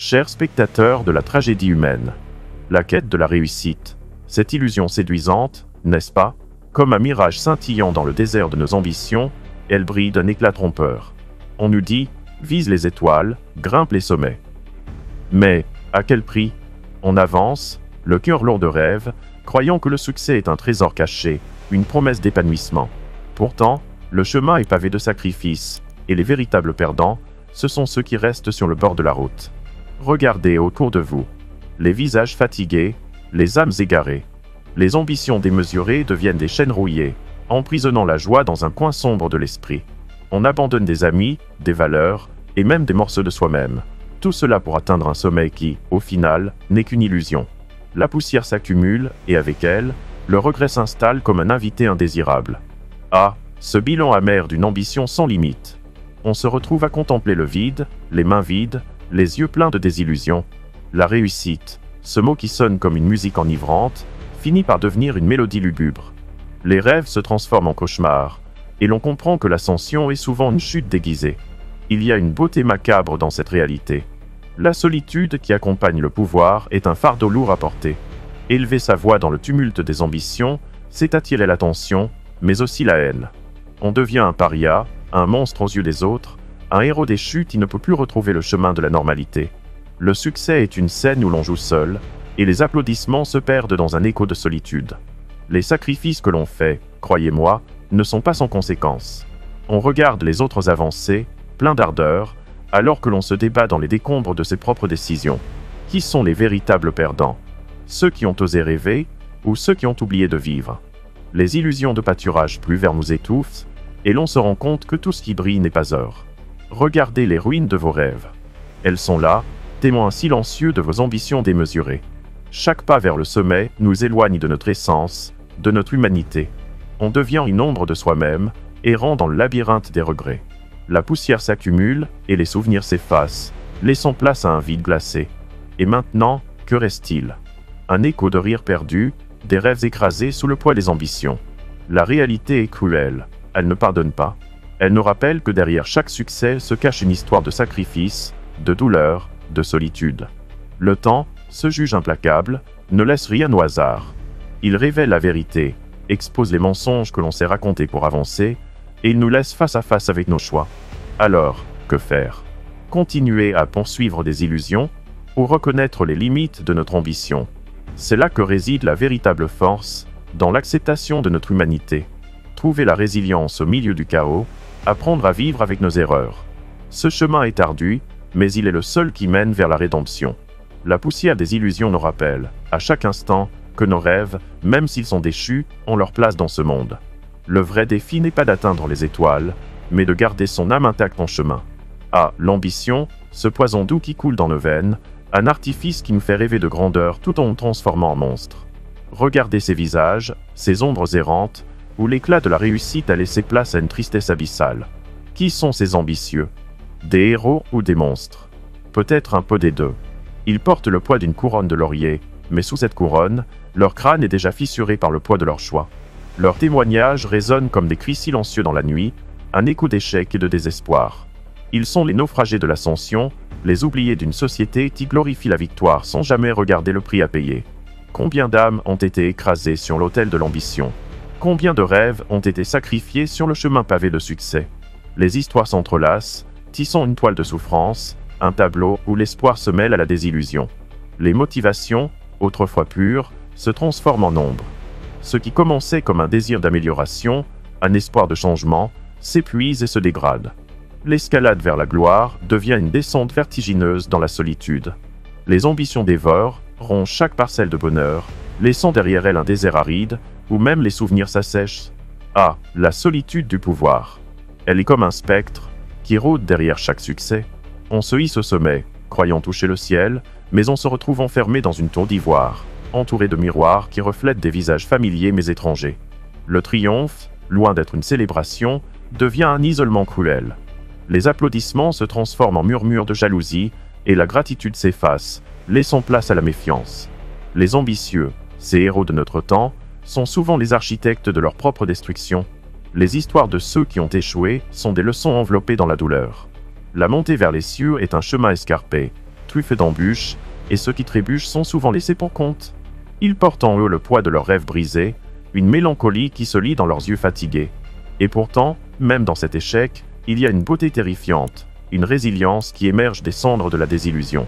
Chers spectateurs de la tragédie humaine, la quête de la réussite, cette illusion séduisante, n'est-ce pas? Comme un mirage scintillant dans le désert de nos ambitions, elle brille d'un éclat trompeur. On nous dit, vise les étoiles, grimpe les sommets. Mais, à quel prix? On avance, le cœur lourd de rêves, croyant que le succès est un trésor caché, une promesse d'épanouissement. Pourtant, le chemin est pavé de sacrifices, et les véritables perdants, ce sont ceux qui restent sur le bord de la route. Regardez autour de vous. Les visages fatigués, les âmes égarées. Les ambitions démesurées deviennent des chaînes rouillées, emprisonnant la joie dans un coin sombre de l'esprit. On abandonne des amis, des valeurs, et même des morceaux de soi-même. Tout cela pour atteindre un sommet qui, au final, n'est qu'une illusion. La poussière s'accumule, et avec elle, le regret s'installe comme un invité indésirable. Ah, ce bilan amer d'une ambition sans limite. On se retrouve à contempler le vide, les mains vides, les yeux pleins de désillusion. La réussite, ce mot qui sonne comme une musique enivrante, finit par devenir une mélodie lugubre. Les rêves se transforment en cauchemars, et l'on comprend que l'ascension est souvent une chute déguisée. Il y a une beauté macabre dans cette réalité. La solitude qui accompagne le pouvoir est un fardeau lourd à porter. Élever sa voix dans le tumulte des ambitions, c'est attirer l'attention, mais aussi la haine. On devient un paria, un monstre aux yeux des autres, un héros déchu qui ne peut plus retrouver le chemin de la normalité. Le succès est une scène où l'on joue seul, et les applaudissements se perdent dans un écho de solitude. Les sacrifices que l'on fait, croyez-moi, ne sont pas sans conséquences. On regarde les autres avancer, plein d'ardeur, alors que l'on se débat dans les décombres de ses propres décisions. Qui sont les véritables perdants? Ceux qui ont osé rêver, ou ceux qui ont oublié de vivre? Les illusions de pâturage plus verts nous étouffent, et l'on se rend compte que tout ce qui brille n'est pas or. Regardez les ruines de vos rêves. Elles sont là, témoins silencieux de vos ambitions démesurées. Chaque pas vers le sommet nous éloigne de notre essence, de notre humanité. On devient une ombre de soi-même, errant dans le labyrinthe des regrets. La poussière s'accumule et les souvenirs s'effacent, laissant place à un vide glacé. Et maintenant, que reste-t-il? Un écho de rires perdus, des rêves écrasés sous le poids des ambitions. La réalité est cruelle, elle ne pardonne pas. Elle nous rappelle que derrière chaque succès se cache une histoire de sacrifice, de douleur, de solitude. Le temps, ce juge implacable, ne laisse rien au hasard. Il révèle la vérité, expose les mensonges que l'on s'est racontés pour avancer, et il nous laisse face à face avec nos choix. Alors, que faire? Continuer à poursuivre des illusions, ou reconnaître les limites de notre ambition? C'est là que réside la véritable force, dans l'acceptation de notre humanité. Trouver la résilience au milieu du chaos, apprendre à vivre avec nos erreurs. Ce chemin est ardu, mais il est le seul qui mène vers la rédemption. La poussière des illusions nous rappelle, à chaque instant, que nos rêves, même s'ils sont déchus, ont leur place dans ce monde. Le vrai défi n'est pas d'atteindre les étoiles, mais de garder son âme intacte en chemin. Ah, l'ambition, ce poison doux qui coule dans nos veines, un artifice qui nous fait rêver de grandeur tout en nous transformant en monstres. Regardez ces visages, ces ombres errantes, où l'éclat de la réussite a laissé place à une tristesse abyssale. Qui sont ces ambitieux? Des héros ou des monstres? Peut-être un peu des deux. Ils portent le poids d'une couronne de laurier, mais sous cette couronne, leur crâne est déjà fissuré par le poids de leur choix. Leurs témoignages résonnent comme des cris silencieux dans la nuit, un écho d'échec et de désespoir. Ils sont les naufragés de l'ascension, les oubliés d'une société qui glorifie la victoire sans jamais regarder le prix à payer. Combien d'âmes ont été écrasées sur l'autel de l'ambition? Combien de rêves ont été sacrifiés sur le chemin pavé de succès? Les histoires s'entrelacent, tissant une toile de souffrance, un tableau où l'espoir se mêle à la désillusion. Les motivations, autrefois pures, se transforment en ombre. Ce qui commençait comme un désir d'amélioration, un espoir de changement, s'épuise et se dégrade. L'escalade vers la gloire devient une descente vertigineuse dans la solitude. Les ambitions dévorent, rongent chaque parcelle de bonheur, laissant derrière elles un désert aride, où même les souvenirs s'assèchent. Ah, la solitude du pouvoir. Elle est comme un spectre, qui rôde derrière chaque succès. On se hisse au sommet, croyant toucher le ciel, mais on se retrouve enfermé dans une tour d'ivoire, entouré de miroirs qui reflètent des visages familiers mais étrangers. Le triomphe, loin d'être une célébration, devient un isolement cruel. Les applaudissements se transforment en murmures de jalousie, et la gratitude s'efface, laissant place à la méfiance. Les ambitieux, ces héros de notre temps, sont souvent les architectes de leur propre destruction. Les histoires de ceux qui ont échoué sont des leçons enveloppées dans la douleur. La montée vers les cieux est un chemin escarpé, truffés d'embûches, et ceux qui trébuchent sont souvent laissés pour compte. Ils portent en eux le poids de leurs rêves brisés, une mélancolie qui se lit dans leurs yeux fatigués. Et pourtant, même dans cet échec, il y a une beauté terrifiante, une résilience qui émerge des cendres de la désillusion.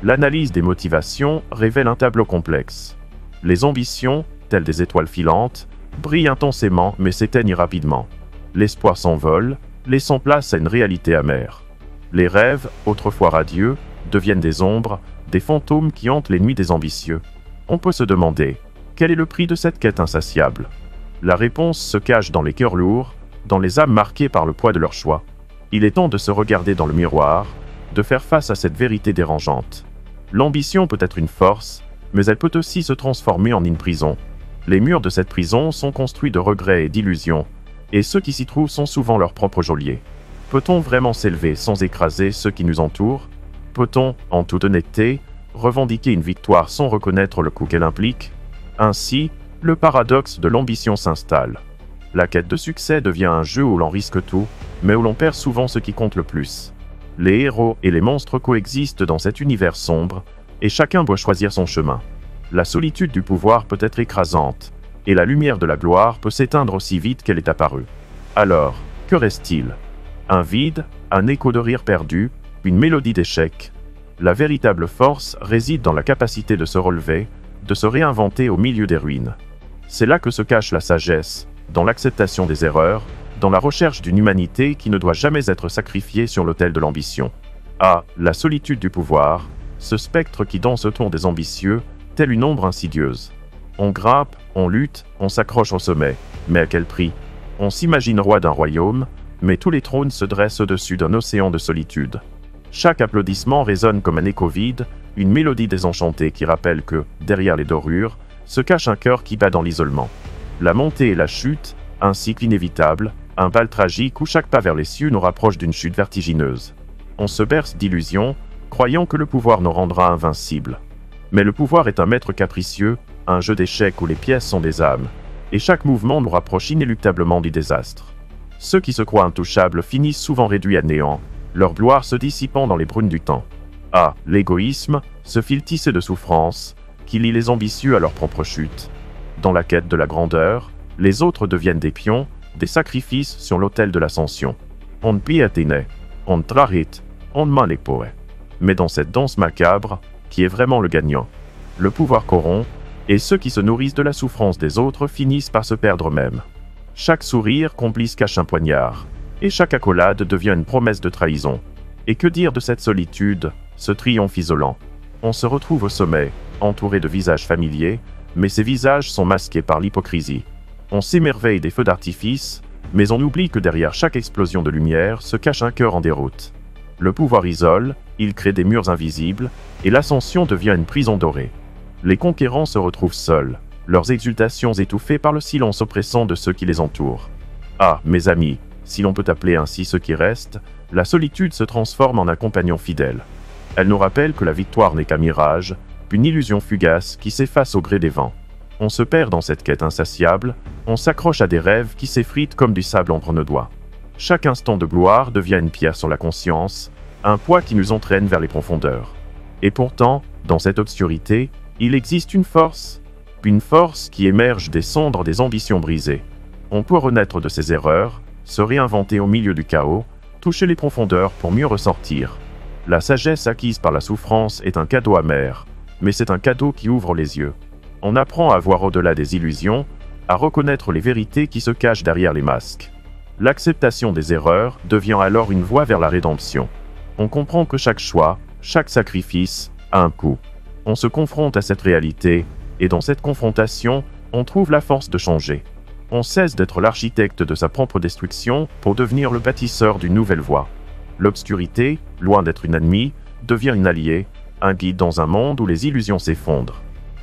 L'analyse des motivations révèle un tableau complexe. Les ambitions, telles des étoiles filantes, brillent intensément mais s'éteignent rapidement. L'espoir s'envole, laissant place à une réalité amère. Les rêves, autrefois radieux, deviennent des ombres, des fantômes qui hantent les nuits des ambitieux. On peut se demander, quel est le prix de cette quête insatiable? La réponse se cache dans les cœurs lourds, dans les âmes marquées par le poids de leur choix. Il est temps de se regarder dans le miroir, de faire face à cette vérité dérangeante. L'ambition peut être une force, mais elle peut aussi se transformer en une prison. Les murs de cette prison sont construits de regrets et d'illusions, et ceux qui s'y trouvent sont souvent leurs propres geôliers. Peut-on vraiment s'élever sans écraser ceux qui nous entourent? Peut-on, en toute honnêteté, revendiquer une victoire sans reconnaître le coût qu'elle implique? Ainsi, le paradoxe de l'ambition s'installe. La quête de succès devient un jeu où l'on risque tout, mais où l'on perd souvent ce qui compte le plus. Les héros et les monstres coexistent dans cet univers sombre, et chacun doit choisir son chemin. La solitude du pouvoir peut être écrasante, et la lumière de la gloire peut s'éteindre aussi vite qu'elle est apparue. Alors, que reste-t-il? Un vide, un écho de rire perdu, une mélodie d'échec. La véritable force réside dans la capacité de se relever, de se réinventer au milieu des ruines. C'est là que se cache la sagesse, dans l'acceptation des erreurs, dans la recherche d'une humanité qui ne doit jamais être sacrifiée sur l'autel de l'ambition. Ah, la solitude du pouvoir, ce spectre qui danse autour des ambitieux, telle une ombre insidieuse. On grimpe, on lutte, on s'accroche au sommet, mais à quel prix? On s'imagine roi d'un royaume, mais tous les trônes se dressent au-dessus d'un océan de solitude. Chaque applaudissement résonne comme un écho vide, une mélodie désenchantée qui rappelle que, derrière les dorures, se cache un cœur qui bat dans l'isolement. La montée et la chute, un cycle inévitable, un bal tragique où chaque pas vers les cieux nous rapproche d'une chute vertigineuse. On se berce d'illusions, croyant que le pouvoir nous rendra invincibles. Mais le pouvoir est un maître capricieux, un jeu d'échecs où les pièces sont des âmes, et chaque mouvement nous rapproche inéluctablement du désastre. Ceux qui se croient intouchables finissent souvent réduits à néant, leur gloire se dissipant dans les brumes du temps. Ah, l'égoïsme, ce fil tissé de souffrance, qui lie les ambitieux à leur propre chute. Dans la quête de la grandeur, les autres deviennent des pions, des sacrifices sur l'autel de l'ascension. On piétine, on trahit, on manipule. Mais dans cette danse macabre, qui est vraiment le gagnant? Le pouvoir corrompt, et ceux qui se nourrissent de la souffrance des autres finissent par se perdre eux-mêmes. Chaque sourire complice cache un poignard, et chaque accolade devient une promesse de trahison. Et que dire de cette solitude, ce triomphe isolant? On se retrouve au sommet, entouré de visages familiers, mais ces visages sont masqués par l'hypocrisie. On s'émerveille des feux d'artifice, mais on oublie que derrière chaque explosion de lumière se cache un cœur en déroute. Le pouvoir isole, il crée des murs invisibles, et l'ascension devient une prison dorée. Les conquérants se retrouvent seuls, leurs exultations étouffées par le silence oppressant de ceux qui les entourent. Ah, mes amis, si l'on peut appeler ainsi ceux qui restent, la solitude se transforme en un compagnon fidèle. Elle nous rappelle que la victoire n'est qu'un mirage, une illusion fugace qui s'efface au gré des vents. On se perd dans cette quête insatiable, on s'accroche à des rêves qui s'effritent comme du sable entre nos doigts. Chaque instant de gloire devient une pierre sur la conscience, un poids qui nous entraîne vers les profondeurs. Et pourtant, dans cette obscurité, il existe une force qui émerge des cendres des ambitions brisées. On peut renaître de ses erreurs, se réinventer au milieu du chaos, toucher les profondeurs pour mieux ressortir. La sagesse acquise par la souffrance est un cadeau amer, mais c'est un cadeau qui ouvre les yeux. On apprend à voir au-delà des illusions, à reconnaître les vérités qui se cachent derrière les masques. L'acceptation des erreurs devient alors une voie vers la rédemption. On comprend que chaque choix, chaque sacrifice, a un coût. On se confronte à cette réalité, et dans cette confrontation, on trouve la force de changer. On cesse d'être l'architecte de sa propre destruction pour devenir le bâtisseur d'une nouvelle voie. L'obscurité, loin d'être une ennemie, devient une alliée, un guide dans un monde où les illusions s'effondrent.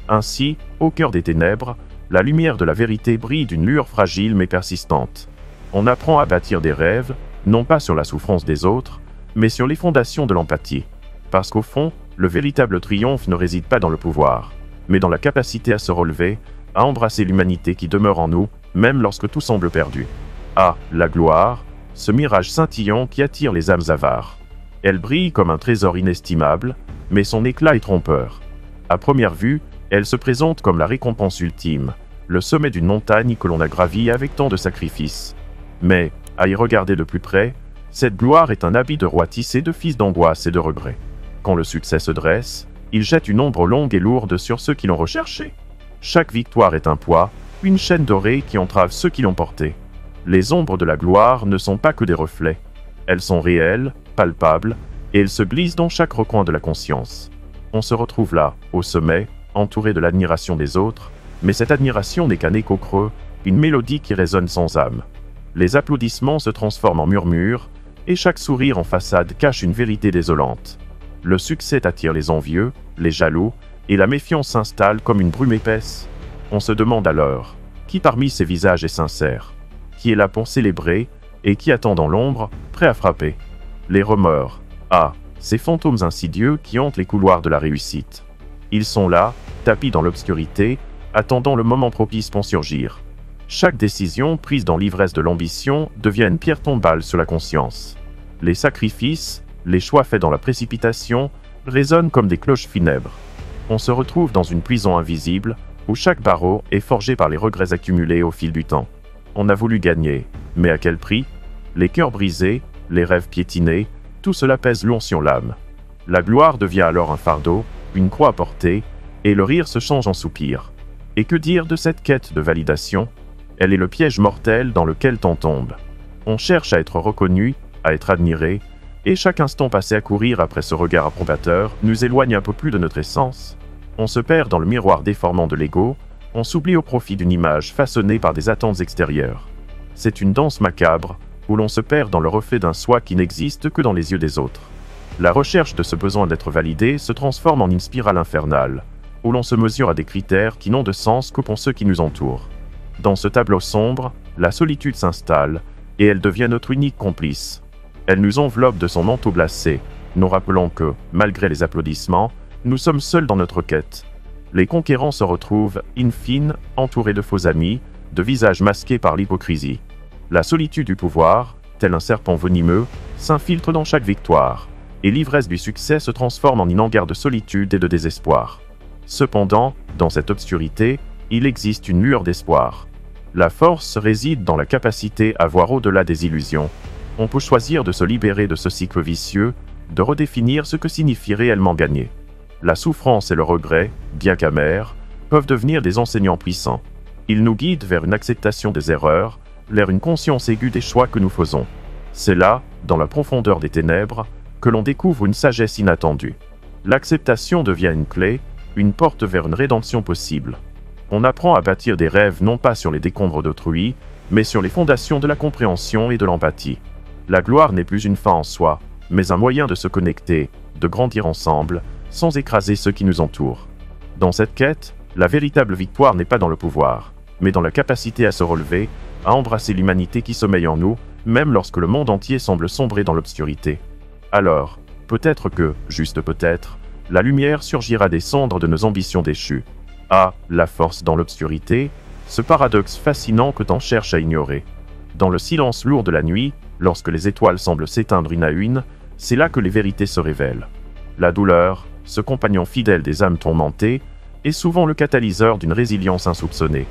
Ainsi, au cœur des ténèbres, la lumière de la vérité brille d'une lueur fragile mais persistante. On apprend à bâtir des rêves, non pas sur la souffrance des autres, mais sur les fondations de l'empathie. Parce qu'au fond, le véritable triomphe ne réside pas dans le pouvoir, mais dans la capacité à se relever, à embrasser l'humanité qui demeure en nous, même lorsque tout semble perdu. Ah, la gloire, ce mirage scintillant qui attire les âmes avares. Elle brille comme un trésor inestimable, mais son éclat est trompeur. À première vue, elle se présente comme la récompense ultime, le sommet d'une montagne que l'on a gravi avec tant de sacrifices. Mais, à y regarder de plus près, cette gloire est un habit de roi tissé de fils d'angoisse et de regrets. Quand le succès se dresse, il jette une ombre longue et lourde sur ceux qui l'ont recherché. Chaque victoire est un poids, une chaîne dorée qui entrave ceux qui l'ont portée. Les ombres de la gloire ne sont pas que des reflets. Elles sont réelles, palpables, et elles se glissent dans chaque recoin de la conscience. On se retrouve là, au sommet, entouré de l'admiration des autres, mais cette admiration n'est qu'un écho creux, une mélodie qui résonne sans âme. Les applaudissements se transforment en murmures, et chaque sourire en façade cache une vérité désolante. Le succès attire les envieux, les jaloux, et la méfiance s'installe comme une brume épaisse. On se demande alors, qui parmi ces visages est sincère? Qui est là pour célébrer, et qui attend dans l'ombre, prêt à frapper? Les remords. Ah, ces fantômes insidieux qui hantent les couloirs de la réussite. Ils sont là, tapis dans l'obscurité, attendant le moment propice pour surgir. Chaque décision prise dans l'ivresse de l'ambition devient une pierre tombale sur la conscience. Les sacrifices, les choix faits dans la précipitation, résonnent comme des cloches funèbres. On se retrouve dans une prison invisible, où chaque barreau est forgé par les regrets accumulés au fil du temps. On a voulu gagner, mais à quel prix? Les cœurs brisés, les rêves piétinés, tout cela pèse lourd sur l'âme. La gloire devient alors un fardeau, une croix à porter, et le rire se change en soupir. Et que dire de cette quête de validation? Elle est le piège mortel dans lequel on tombe. On cherche à être reconnu, à être admiré, et chaque instant passé à courir après ce regard approbateur nous éloigne un peu plus de notre essence. On se perd dans le miroir déformant de l'ego, on s'oublie au profit d'une image façonnée par des attentes extérieures. C'est une danse macabre, où l'on se perd dans le reflet d'un soi qui n'existe que dans les yeux des autres. La recherche de ce besoin d'être validé se transforme en une spirale infernale, où l'on se mesure à des critères qui n'ont de sens que pour ceux qui nous entourent. Dans ce tableau sombre, la solitude s'installe, et elle devient notre unique complice. Elle nous enveloppe de son manteau glacé, nous rappelant que, malgré les applaudissements, nous sommes seuls dans notre quête. Les conquérants se retrouvent, in fine, entourés de faux amis, de visages masqués par l'hypocrisie. La solitude du pouvoir, tel un serpent venimeux, s'infiltre dans chaque victoire, et l'ivresse du succès se transforme en une hangar de solitude et de désespoir. Cependant, dans cette obscurité, il existe une lueur d'espoir. La force réside dans la capacité à voir au-delà des illusions. On peut choisir de se libérer de ce cycle vicieux, de redéfinir ce que signifie réellement gagner. La souffrance et le regret, bien qu'amers, peuvent devenir des enseignants puissants. Ils nous guident vers une acceptation des erreurs, vers une conscience aiguë des choix que nous faisons. C'est là, dans la profondeur des ténèbres, que l'on découvre une sagesse inattendue. L'acceptation devient une clé, une porte vers une rédemption possible. On apprend à bâtir des rêves non pas sur les décombres d'autrui, mais sur les fondations de la compréhension et de l'empathie. La gloire n'est plus une fin en soi, mais un moyen de se connecter, de grandir ensemble, sans écraser ceux qui nous entourent. Dans cette quête, la véritable victoire n'est pas dans le pouvoir, mais dans la capacité à se relever, à embrasser l'humanité qui sommeille en nous, même lorsque le monde entier semble sombrer dans l'obscurité. Alors, peut-être que, juste peut-être, la lumière surgira des cendres de nos ambitions déchues. Ah, la force dans l'obscurité, ce paradoxe fascinant que t'en cherches à ignorer. Dans le silence lourd de la nuit, lorsque les étoiles semblent s'éteindre une à une, c'est là que les vérités se révèlent. La douleur, ce compagnon fidèle des âmes tourmentées, est souvent le catalyseur d'une résilience insoupçonnée.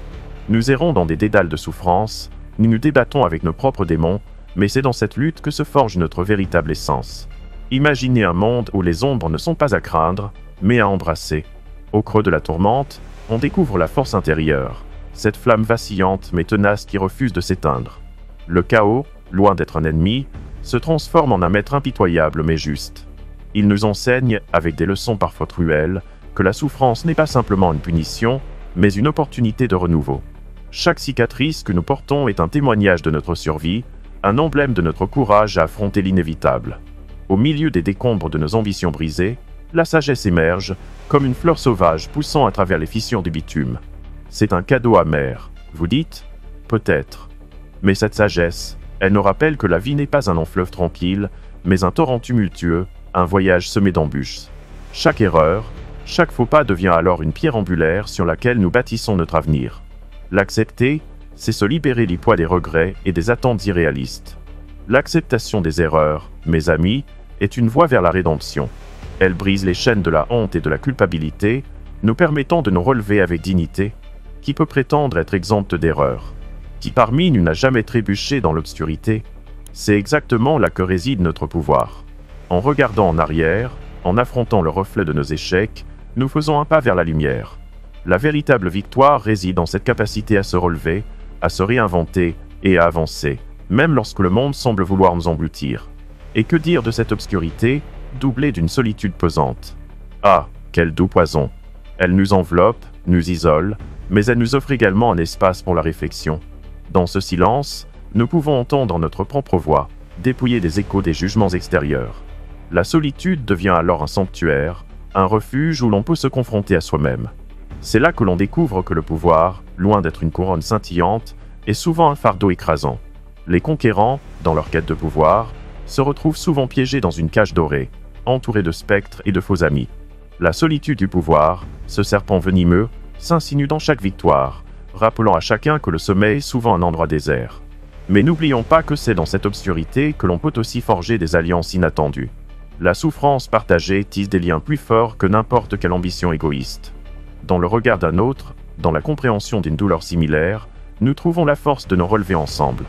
Nous errons dans des dédales de souffrance, nous nous débattons avec nos propres démons, mais c'est dans cette lutte que se forge notre véritable essence. Imaginez un monde où les ombres ne sont pas à craindre, mais à embrasser. Au creux de la tourmente, on découvre la force intérieure, cette flamme vacillante mais tenace qui refuse de s'éteindre. Le chaos, loin d'être un ennemi, se transforme en un maître impitoyable mais juste. Il nous enseigne, avec des leçons parfois cruelles, que la souffrance n'est pas simplement une punition, mais une opportunité de renouveau. Chaque cicatrice que nous portons est un témoignage de notre survie, un emblème de notre courage à affronter l'inévitable. Au milieu des décombres de nos ambitions brisées, la sagesse émerge, comme une fleur sauvage poussant à travers les fissures du bitume. C'est un cadeau amer, vous dites? Peut-être. Mais cette sagesse, elle nous rappelle que la vie n'est pas un long fleuve tranquille, mais un torrent tumultueux, un voyage semé d'embûches. Chaque erreur, chaque faux pas devient alors une pierre angulaire sur laquelle nous bâtissons notre avenir. L'accepter, c'est se libérer du poids des regrets et des attentes irréalistes. L'acceptation des erreurs, mes amis, est une voie vers la rédemption. Elle brise les chaînes de la honte et de la culpabilité, nous permettant de nous relever avec dignité. Qui peut prétendre être exempte d'erreur? Qui parmi nous n'a jamais trébuché dans l'obscurité? C'est exactement là que réside notre pouvoir. En regardant en arrière, en affrontant le reflet de nos échecs, nous faisons un pas vers la lumière. La véritable victoire réside dans cette capacité à se relever, à se réinventer et à avancer, même lorsque le monde semble vouloir nous engloutir. Et que dire de cette obscurité, doublée d'une solitude pesante? Ah, quel doux poison! Elle nous enveloppe, nous isole, mais elle nous offre également un espace pour la réflexion. Dans ce silence, nous pouvons entendre notre propre voix, dépouillée des échos des jugements extérieurs. La solitude devient alors un sanctuaire, un refuge où l'on peut se confronter à soi-même. C'est là que l'on découvre que le pouvoir, loin d'être une couronne scintillante, est souvent un fardeau écrasant. Les conquérants, dans leur quête de pouvoir, se retrouvent souvent piégés dans une cage dorée, entourés de spectres et de faux amis. La solitude du pouvoir, ce serpent venimeux, s'insinue dans chaque victoire, rappelant à chacun que le sommet est souvent un endroit désert. Mais n'oublions pas que c'est dans cette obscurité que l'on peut aussi forger des alliances inattendues. La souffrance partagée tisse des liens plus forts que n'importe quelle ambition égoïste. Dans le regard d'un autre, dans la compréhension d'une douleur similaire, nous trouvons la force de nous relever ensemble.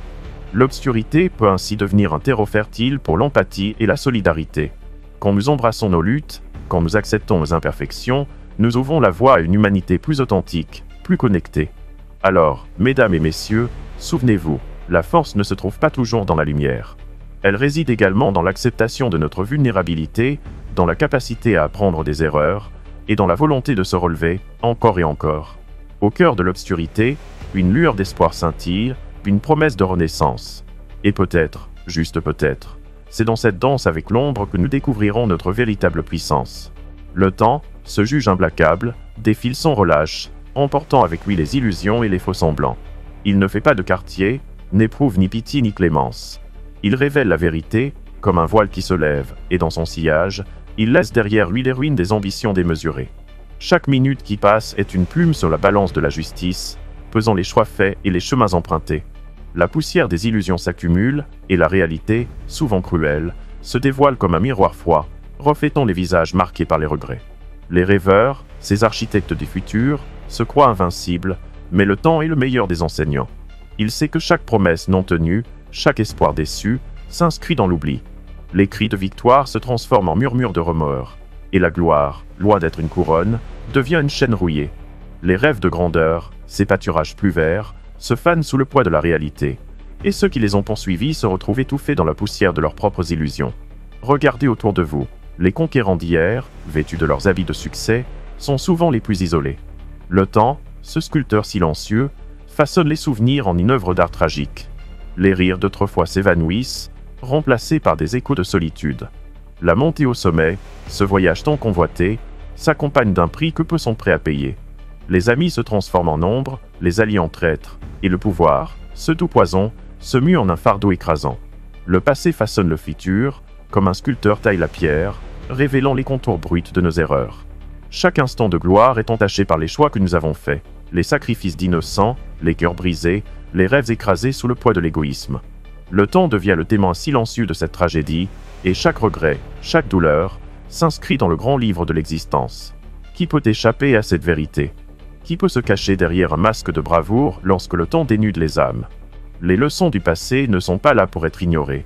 L'obscurité peut ainsi devenir un terreau fertile pour l'empathie et la solidarité. Quand nous embrassons nos luttes, quand nous acceptons nos imperfections, nous ouvrons la voie à une humanité plus authentique, plus connectée. Alors, mesdames et messieurs, souvenez-vous, la force ne se trouve pas toujours dans la lumière. Elle réside également dans l'acceptation de notre vulnérabilité, dans la capacité à apprendre des erreurs, et dans la volonté de se relever, encore et encore. Au cœur de l'obscurité, une lueur d'espoir scintille, une promesse de renaissance. Et peut-être, juste peut-être, c'est dans cette danse avec l'ombre que nous découvrirons notre véritable puissance. Le temps, se juge implacable, défile sans relâche, emportant avec lui les illusions et les faux semblants. Il ne fait pas de quartier, n'éprouve ni pitié ni clémence. Il révèle la vérité, comme un voile qui se lève, et dans son sillage, il laisse derrière lui les ruines des ambitions démesurées. Chaque minute qui passe est une plume sur la balance de la justice, pesant les choix faits et les chemins empruntés. La poussière des illusions s'accumule, et la réalité, souvent cruelle, se dévoile comme un miroir froid, reflétant les visages marqués par les regrets. Les rêveurs, ces architectes du futur, se croient invincibles, mais le temps est le meilleur des enseignants. Il sait que chaque promesse non tenue, chaque espoir déçu, s'inscrit dans l'oubli. Les cris de victoire se transforment en murmures de remords, et la gloire, loin d'être une couronne, devient une chaîne rouillée. Les rêves de grandeur, ces pâturages plus verts, se fanent sous le poids de la réalité, et ceux qui les ont poursuivis se retrouvent étouffés dans la poussière de leurs propres illusions. Regardez autour de vous, les conquérants d'hier, vêtus de leurs habits de succès, sont souvent les plus isolés. Le temps, ce sculpteur silencieux, façonne les souvenirs en une œuvre d'art tragique. Les rires d'autrefois s'évanouissent, remplacés par des échos de solitude. La montée au sommet, ce voyage tant convoité, s'accompagne d'un prix que peu sont prêts à payer. Les amis se transforment en ombre, les alliés en traîtres, et le pouvoir, ce doux poison, se mue en un fardeau écrasant. Le passé façonne le futur, comme un sculpteur taille la pierre, révélant les contours bruts de nos erreurs. Chaque instant de gloire est entaché par les choix que nous avons faits, les sacrifices d'innocents, les cœurs brisés, les rêves écrasés sous le poids de l'égoïsme. Le temps devient le témoin silencieux de cette tragédie, et chaque regret, chaque douleur, s'inscrit dans le grand livre de l'existence. Qui peut échapper à cette vérité? Qui peut se cacher derrière un masque de bravoure lorsque le temps dénude les âmes? Les leçons du passé ne sont pas là pour être ignorées.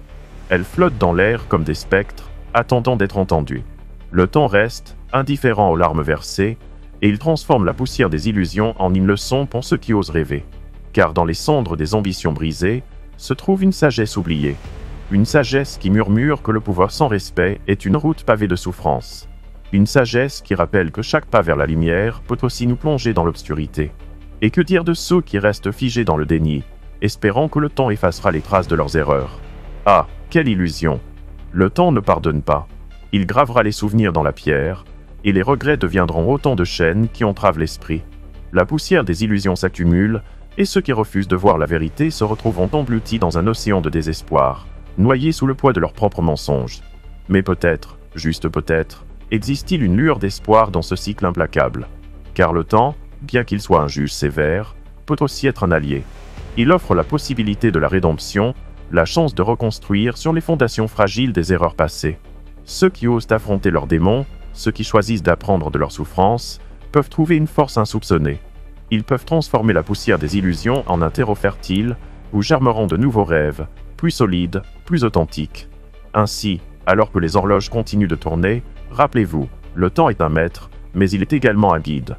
Elles flottent dans l'air comme des spectres, attendant d'être entendues. Le temps reste, indifférent aux larmes versées, et il transforme la poussière des illusions en une leçon pour ceux qui osent rêver. Car dans les cendres des ambitions brisées, se trouve une sagesse oubliée. Une sagesse qui murmure que le pouvoir sans respect est une route pavée de souffrances. Une sagesse qui rappelle que chaque pas vers la lumière peut aussi nous plonger dans l'obscurité. Et que dire de ceux qui restent figés dans le déni, espérant que le temps effacera les traces de leurs erreurs? Ah, quelle illusion! Le temps ne pardonne pas. Il gravera les souvenirs dans la pierre, et les regrets deviendront autant de chaînes qui entravent l'esprit. La poussière des illusions s'accumule, et ceux qui refusent de voir la vérité se retrouveront engloutis dans un océan de désespoir, noyés sous le poids de leurs propres mensonges. Mais peut-être, juste peut-être, existe-t-il une lueur d'espoir dans ce cycle implacable? Car le temps, bien qu'il soit un juge sévère, peut aussi être un allié. Il offre la possibilité de la rédemption, la chance de reconstruire sur les fondations fragiles des erreurs passées. Ceux qui osent affronter leurs démons, ceux qui choisissent d'apprendre de leurs souffrances, peuvent trouver une force insoupçonnée. Ils peuvent transformer la poussière des illusions en un terreau fertile, où germeront de nouveaux rêves, plus solides, plus authentiques. Ainsi, alors que les horloges continuent de tourner, rappelez-vous, le temps est un maître, mais il est également un guide.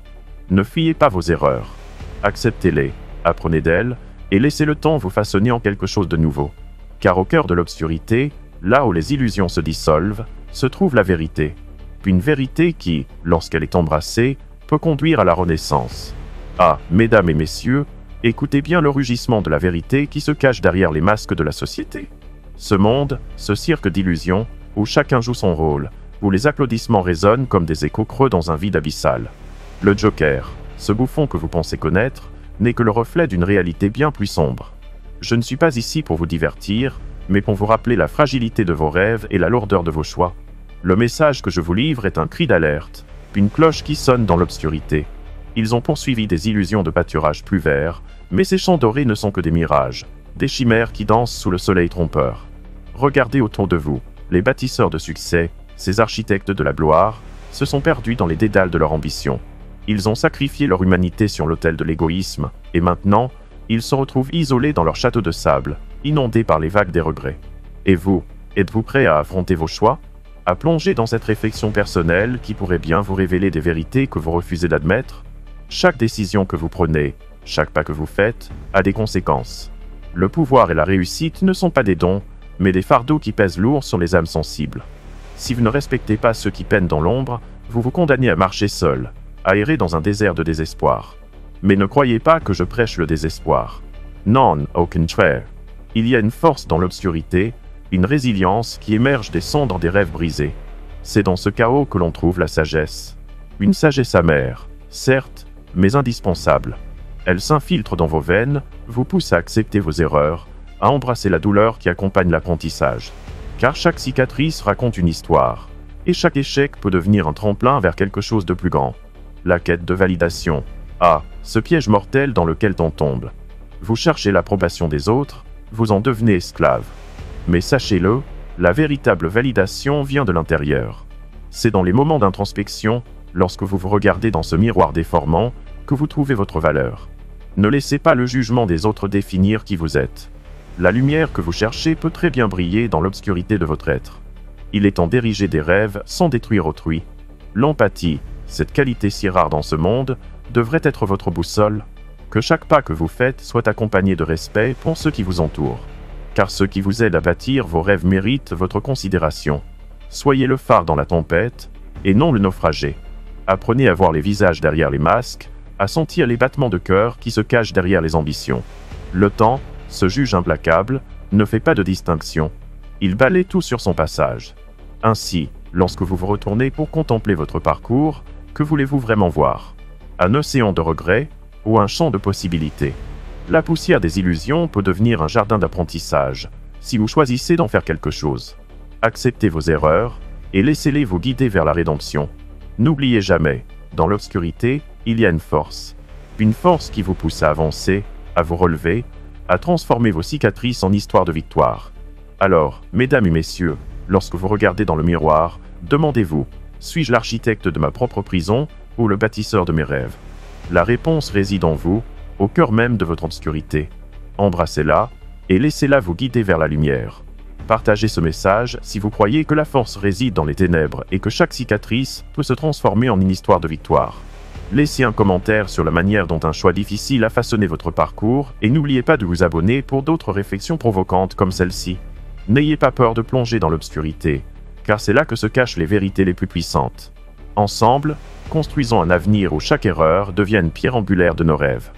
Ne fuyez pas vos erreurs. Acceptez-les, apprenez d'elles, et laissez le temps vous façonner en quelque chose de nouveau. Car au cœur de l'obscurité, là où les illusions se dissolvent, se trouve la vérité. Une vérité qui, lorsqu'elle est embrassée, peut conduire à la renaissance. Ah, mesdames et messieurs, écoutez bien le rugissement de la vérité qui se cache derrière les masques de la société. Ce monde, ce cirque d'illusions, où chacun joue son rôle, où les applaudissements résonnent comme des échos creux dans un vide abyssal. Le Joker, ce bouffon que vous pensez connaître, n'est que le reflet d'une réalité bien plus sombre. Je ne suis pas ici pour vous divertir, mais pour vous rappeler la fragilité de vos rêves et la lourdeur de vos choix. Le message que je vous livre est un cri d'alerte, une cloche qui sonne dans l'obscurité. Ils ont poursuivi des illusions de pâturage plus vert, mais ces champs dorés ne sont que des mirages, des chimères qui dansent sous le soleil trompeur. Regardez autour de vous, les bâtisseurs de succès, ces architectes de la gloire, se sont perdus dans les dédales de leur ambition. Ils ont sacrifié leur humanité sur l'autel de l'égoïsme, et maintenant, ils se retrouvent isolés dans leur château de sable, inondés par les vagues des regrets. Et vous, êtes-vous prêt à affronter vos choix? À plonger dans cette réflexion personnelle qui pourrait bien vous révéler des vérités que vous refusez d'admettre? Chaque décision que vous prenez, chaque pas que vous faites, a des conséquences. Le pouvoir et la réussite ne sont pas des dons, mais des fardeaux qui pèsent lourd sur les âmes sensibles. Si vous ne respectez pas ceux qui peinent dans l'ombre, vous vous condamnez à marcher seul, à errer dans un désert de désespoir. Mais ne croyez pas que je prêche le désespoir. Non, au contraire. Il y a une force dans l'obscurité, une résilience qui émerge des cendres des rêves brisés. C'est dans ce chaos que l'on trouve la sagesse. Une sagesse amère, certes, mais indispensable. Elle s'infiltre dans vos veines, vous pousse à accepter vos erreurs, à embrasser la douleur qui accompagne l'apprentissage. Car chaque cicatrice raconte une histoire, et chaque échec peut devenir un tremplin vers quelque chose de plus grand. La quête de validation. Ah, ce piège mortel dans lequel on tombe. Vous cherchez l'approbation des autres, vous en devenez esclave. Mais sachez-le, la véritable validation vient de l'intérieur. C'est dans les moments d'introspection, lorsque vous vous regardez dans ce miroir déformant, que vous trouvez votre valeur. Ne laissez pas le jugement des autres définir qui vous êtes. La lumière que vous cherchez peut très bien briller dans l'obscurité de votre être. Il est temps d'ériger des rêves sans détruire autrui. L'empathie, cette qualité si rare dans ce monde, devrait être votre boussole. Que chaque pas que vous faites soit accompagné de respect pour ceux qui vous entourent. Car ceux qui vous aident à bâtir vos rêves méritent votre considération. Soyez le phare dans la tempête, et non le naufragé. Apprenez à voir les visages derrière les masques, à sentir les battements de cœur qui se cachent derrière les ambitions. Le temps, ce juge implacable, ne fait pas de distinction. Il balaie tout sur son passage. Ainsi, lorsque vous vous retournez pour contempler votre parcours, que voulez-vous vraiment voir? Un océan de regrets ou un champ de possibilités? La poussière des illusions peut devenir un jardin d'apprentissage, si vous choisissez d'en faire quelque chose. Acceptez vos erreurs et laissez-les vous guider vers la rédemption. N'oubliez jamais, dans l'obscurité, il y a une force qui vous pousse à avancer, à vous relever, à transformer vos cicatrices en histoire de victoire. Alors, mesdames et messieurs, lorsque vous regardez dans le miroir, demandez-vous, suis-je l'architecte de ma propre prison ou le bâtisseur de mes rêves? La réponse réside en vous, au cœur même de votre obscurité. Embrassez-la et laissez-la vous guider vers la lumière. Partagez ce message si vous croyez que la force réside dans les ténèbres et que chaque cicatrice peut se transformer en une histoire de victoire. Laissez un commentaire sur la manière dont un choix difficile a façonné votre parcours et n'oubliez pas de vous abonner pour d'autres réflexions provocantes comme celle-ci. N'ayez pas peur de plonger dans l'obscurité, car c'est là que se cachent les vérités les plus puissantes. Ensemble, construisons un avenir où chaque erreur devienne pierre angulaire de nos rêves.